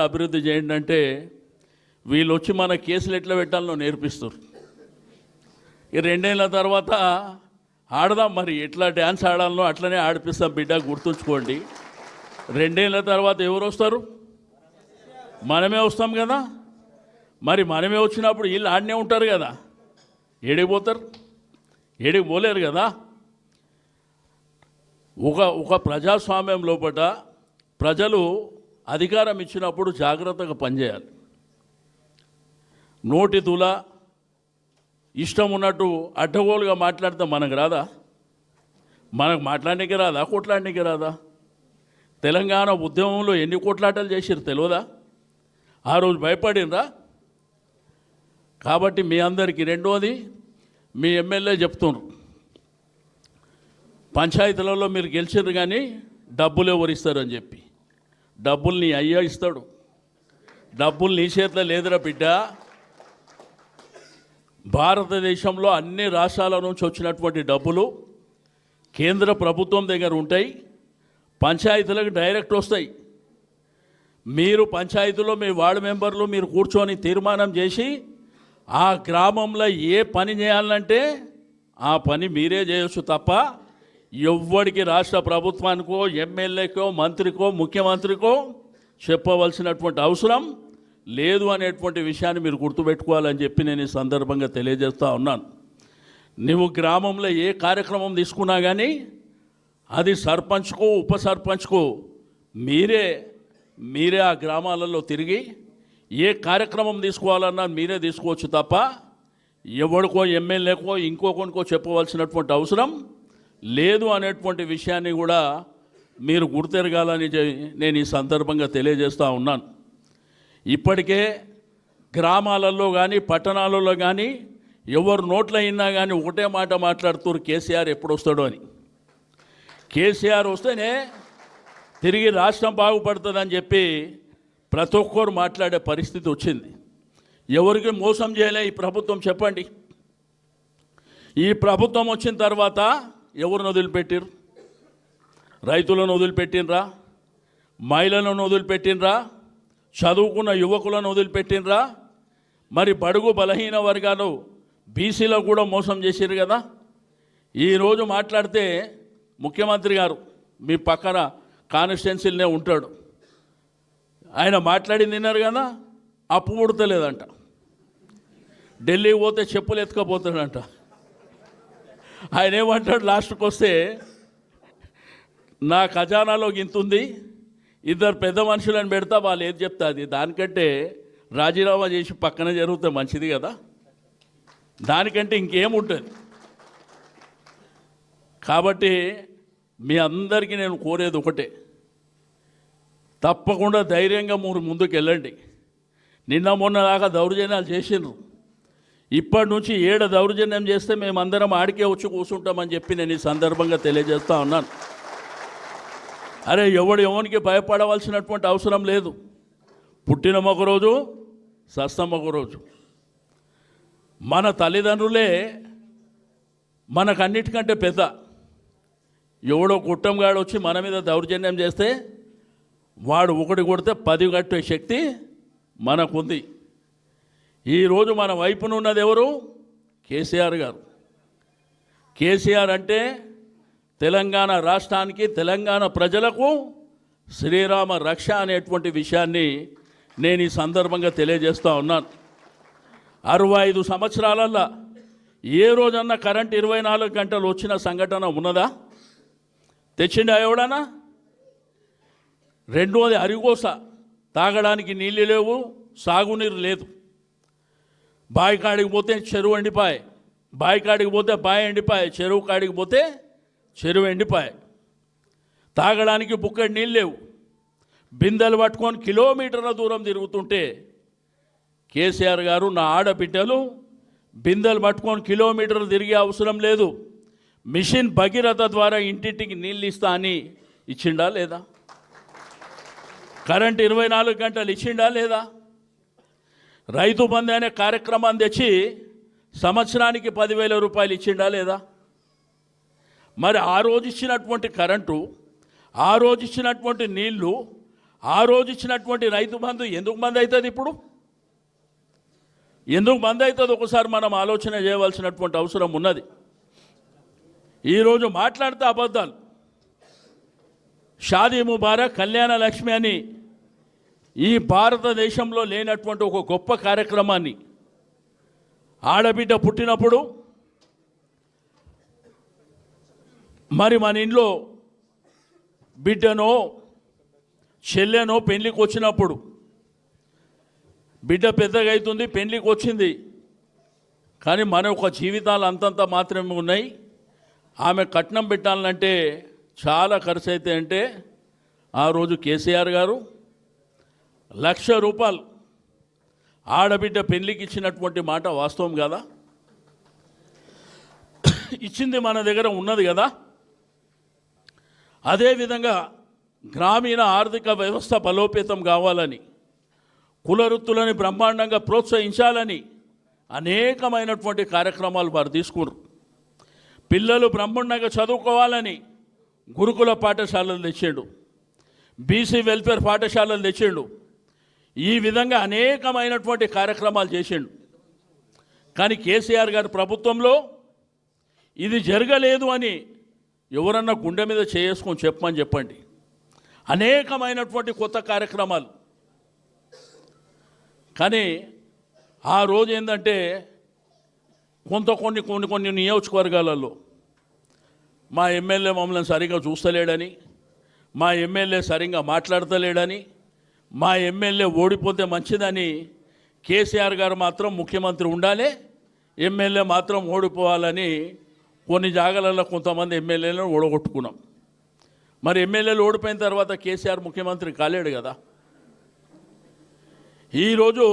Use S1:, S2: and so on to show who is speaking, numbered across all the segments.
S1: అభివృద్ధి చేయండి అంటే వీళ్ళు వచ్చి మన కేసులు ఎట్లా పెట్టాలో నేర్పిస్తారు. ఈ 2 ఏళ్ళ తర్వాత ఆడదాం, మరి ఎట్లా డ్యాన్స్ ఆడాలనో అట్లనే ఆడిపిస్తాం బిడ్డ, గుర్తుంచుకోండి. 2 ఏళ్ళ తర్వాత ఎవరు వస్తారు? మనమే వస్తాం కదా. మరి మనమే వచ్చినప్పుడు వీళ్ళు ఆడనే ఉంటారు కదా, ఏడికి పోతారు? ఏడికి పోలేరు కదా. ఒక ప్రజాస్వామ్యం లోపల ప్రజలు అధికారం ఇచ్చినప్పుడు జాగ్రత్తగా పనిచేయాలి. నోటి తుల ఇష్టం ఉన్నట్టు అడ్డగోలుగా మాట్లాడితే మనకు రాదా? మనకు మాట్లాడడానికి రాదా? కొట్లాడడానికి రాదా? తెలంగాణ ఉద్యమంలో ఎన్ని కొట్లాటలు చేసిరు తెలియదా? ఆ రోజు భయపడినరా? కాబట్టి మీ అందరికీ రెండోది, మీ ఎమ్మెల్యే చెప్తున్నారు, పంచాయతీలలో మీరు గెలిచిర్రు కానీ డబ్బులు ఎవరు ఇస్తారని చెప్పి. డబ్బులు నీ అయ్యా ఇస్తాడు, డబ్బులు నీ చేతిలో లేదురా బిడ్డ. భారతదేశంలో అన్ని రాష్ట్రాల నుంచి వచ్చినటువంటి డబ్బులు కేంద్ర ప్రభుత్వం దగ్గర ఉంటాయి, పంచాయతీలకు డైరెక్ట్ వస్తాయి. మీరు పంచాయతీలో మీ వార్డు మెంబర్లు మీరు కూర్చొని తీర్మానం చేసి ఆ గ్రామంలో ఏ పని చేయాలంటే ఆ పని మీరే చేయొచ్చు తప్ప ఎవ్వడికి రాష్ట్ర ప్రభుత్వానికో ఎమ్మెల్యేకో మంత్రికో ముఖ్యమంత్రికో చెప్పవలసినటువంటి అవసరం లేదు అనేటువంటి విషయాన్ని మీరు గుర్తుపెట్టుకోవాలని చెప్పి నేను ఈ సందర్భంగా తెలియజేస్తూ ఉన్నాను. నువ్వు గ్రామంలో ఏ కార్యక్రమం తీసుకున్నా కానీ అది సర్పంచ్కో ఉప సర్పంచ్కో మీరే ఆ గ్రామాలలో తిరిగి ఏ కార్యక్రమం తీసుకోవాలన్నా మీరే తీసుకోవచ్చు తప్ప ఎవడికో ఎమ్మెల్యేకో ఇంకొకరికో చెప్పవలసినటువంటి అవసరం లేదు అనేటువంటి విషయాన్ని కూడా మీరు గుర్తెరగాలని నేను ఈ సందర్భంగా తెలియజేస్తూ ఉన్నాను. ఇప్పటికే గ్రామాలలో కానీ పట్టణాలలో కానీ ఎవరు నోట్లో అయినా కానీ ఒకటే మాట మాట్లాడుతున్నారు, కేసీఆర్ ఎప్పుడు వస్తాడో అని. కేసీఆర్ వస్తేనే తిరిగి రాష్ట్రం బాగుపడుతుందని చెప్పి ప్రతి ఒక్కరు మాట్లాడే పరిస్థితి వచ్చింది. ఎవరికి మోసం చేయలే ఈ ప్రభుత్వం చెప్పండి. ఈ ప్రభుత్వం వచ్చిన తర్వాత ఎవరిని వదిలిపెట్టిరు? రైతులను వదిలిపెట్టినరా? మహిళలను వదిలిపెట్టినరా? చదువుకున్న యువకులను వదిలిపెట్టినరా? మరి బడుగు బలహీన వర్గాలు బీసీలో కూడా మోసం చేశారు కదా. ఈరోజు మాట్లాడితే ముఖ్యమంత్రి గారు మీ పక్కన కాన్స్టిట్యున్సీలనే ఉంటాడు, ఆయన మాట్లాడింది విన్నారు కదా, అప్పు పుడతలేదంట, ఢిల్లీకి పోతే చెప్పులు ఎత్తుకపోతాడంట. ఆయన ఏమంటాడు లాస్ట్కి వస్తే, నా ఖజానాలో గింతుంది, 2 పెద్ద మనుషులను పెడతా, వాళ్ళు ఏది చెప్తా అది, దానికంటే రాజీనామా చేసి పక్కన జరిగితే మంచిది కదా, దానికంటే ఇంకేముంటుంది. కాబట్టి మీ అందరికీ నేను కోరేది ఒకటే, తప్పకుండా ధైర్యంగా మీరు ముందుకు వెళ్ళండి. నిన్న మొన్న దాకా దౌర్జన్యాలు చేసిండ్రు, ఇప్పటి నుంచి 7 దౌర్జన్యం చేస్తే మేమందరం ఆడికే వచ్చి కూర్చుంటామని చెప్పి నేను ఈ సందర్భంగా తెలియజేస్తూ ఉన్నాను. అరే ఎవరికి భయపడవలసినటువంటి అవసరం లేదు. పుట్టిన ఒకరోజు సస్తం ఒకరోజు. మన తల్లిదండ్రులే మనకన్నిటికంటే పెద్ద. ఎవడో కుట్టంగాడు వచ్చి మన మీద దౌర్జన్యం చేస్తే వాడు 1 కొడితే 10 కట్టే శక్తి మనకుంది. ఈరోజు మన వైపున ఉన్నది ఎవరు? కేసీఆర్ గారు. కేసీఆర్ అంటే తెలంగాణ రాష్ట్రానికి, తెలంగాణ ప్రజలకు శ్రీరామ రక్ష అనేటువంటి విషయాన్ని నేను ఈ సందర్భంగా తెలియజేస్తూ ఉన్నాను. 65 సంవత్సరాలల్లో ఏ రోజన్నా కరెంట్ 24 గంటలు వచ్చిన సంఘటన ఉన్నదా? తెచ్చిండా ఎవడన్నా? రెండోది అరిగోస, తాగడానికి నీళ్ళు లేవు, సాగునీరు లేదు. బావి కాడికి పోతే చెరువు ఎండిపాయ, బావి కాడికి పోతే బావి ఎండిపాయ, చెరువు కాడికి పోతే చెరువు ఎండిపాయ. తాగడానికి బుక్కడి నీళ్ళు లేవు. బిందెలు పట్టుకొని కిలోమీటర్ల దూరం తిరుగుతుంటే కేసీఆర్ గారు, నా ఆడబిడ్డలు బిందెలు పట్టుకొని కిలోమీటర్లు తిరిగే అవసరం లేదు, మిషన్ భగీరథ ద్వారా ఇంటింటికి నీళ్ళు ఇస్తా అని ఇచ్చిండా లేదా? కరెంట్ 24 గంటలు ఇచ్చిండా లేదా? రైతు బంధు అనే కార్యక్రమాన్ని తెచ్చి సంవత్సరానికి 10,000 రూపాయలు ఇచ్చిండా లేదా? మరి ఆ రోజు ఇచ్చినటువంటి కరెంటు, ఆ రోజు ఇచ్చినటువంటి నీళ్లు, ఆ రోజు ఇచ్చినటువంటి రైతు బంధు ఎందుకు బంద్ అవుతుంది ఇప్పుడు? ఎందుకు బంద్ అవుతుంది? ఒకసారి మనం ఆలోచన చేయవలసినటువంటి అవసరం ఉన్నది. ఈరోజు మాట్లాడితే అబద్ధాలు. షాదీ ముబారక్, కళ్యాణ లక్ష్మి అని ఈ భారతదేశంలో లేనటువంటి ఒక గొప్ప కార్యక్రమాన్ని ఆడబిడ్డ పుట్టినప్పుడు మరి మన ఇంట్లో బిడ్డనో చెల్లెనో పెళ్లికి వచ్చినప్పుడు బిడ్డ పెద్దగా అవుతుంది, పెళ్లికి వచ్చింది, కానీ మన ఒక జీవితాలు అంతంత మాత్రమే ఉన్నాయి. ఆమె కట్నం పెట్టాలంటే చాలా ఖర్చు అయితే అంటే ఆ రోజు కేసీఆర్ గారు ₹1,00,000 ఆడబిడ్డ పెళ్లికి ఇచ్చినటువంటి మాట వాస్తవం కదా? ఇచ్చింది మన దగ్గర ఉన్నది కదా. అదేవిధంగా గ్రామీణ ఆర్థిక వ్యవస్థ బలోపేతం కావాలని, కుల వృత్తులని బ్రహ్మాండంగా ప్రోత్సహించాలని అనేకమైనటువంటి కార్యక్రమాలు వారు తీసుకున్నారు. పిల్లలు బ్రహ్మాండంగా చదువుకోవాలని గురుకుల పాఠశాలలు తెచ్చాడు, బీసీ వెల్ఫేర్ పాఠశాలలు తెచ్చాడు. ఈ విధంగా అనేకమైనటువంటి కార్యక్రమాలు చేసిండు. కానీ కేసీఆర్ గారి ప్రభుత్వంలో ఇది జరగలేదు అని ఎవరన్నా గుండె మీద చేసుకొని చెప్పమని చెప్పండి. అనేకమైనటువంటి కొత్త కార్యక్రమాలు. కానీ ఆ రోజు ఏంటంటే కొన్ని నియోజకవర్గాలలో మా ఎమ్మెల్యే మమ్మల్ని సరిగ్గా చూస్తలేడని, మా ఎమ్మెల్యే సరిగ్గా మాట్లాడతలేడని, మా ఎమ్మెల్యే ఓడిపోతే మంచిదని కేసీఆర్ గారు మాత్రం ముఖ్యమంత్రి ఉండాలి, ఎమ్మెల్యే మాత్రం ఓడిపోవాలని కొన్ని జాగాలలో కొంతమంది ఎమ్మెల్యేలను ఓడగొట్టుకున్నాం. మరి ఎమ్మెల్యేలు ఓడిపోయిన తర్వాత కేసీఆర్ ముఖ్యమంత్రి కాలేడు కదా. ఈరోజు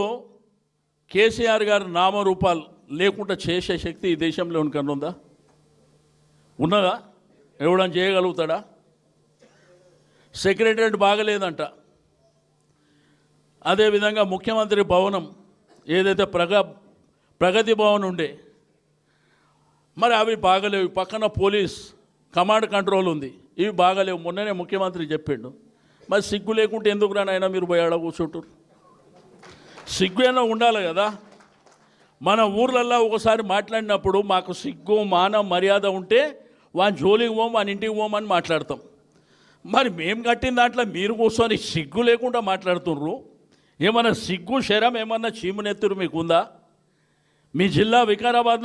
S1: కేసీఆర్ గారి నామరూపాలు లేకుండా చేసే శక్తి ఈ దేశంలో ఎవరికన్నా ఉందా? ఉన్నదా? ఎవడని చేయగలుగుతాడా? సెక్రటరేట్ బాగలేదంట. అదేవిధంగా ముఖ్యమంత్రి భవనం ఏదైతే ప్రగతి భవన్ ఉండే మరి అవి బాగలేవు. పక్కన పోలీస్ కమాండ్ కంట్రోల్ ఉంది, ఇవి బాగలేవు. మొన్ననే ముఖ్యమంత్రి చెప్పిండు. మరి సిగ్గు లేకుంటే ఎందుకు రానైనా మీరు పోయి ఆడ కూర్చుంటారు? సిగ్గు అయినా ఉండాలి కదా. మన ఊర్లల్లో ఒకసారి మాట్లాడినప్పుడు మాకు సిగ్గు మానం మర్యాద ఉంటే వాని జోలికి పోం, వాని ఇంటికి పోమని మాట్లాడతాం. మరి మేము కట్టిన దాంట్లో మీరు కూర్చొని సిగ్గు లేకుండా మాట్లాడుతుర్రు. ఏమన్నా సిగ్గు శరం ఏమన్నా చీమునెత్తురు మీకుందా? మీ జిల్లా వికారాబాద్లో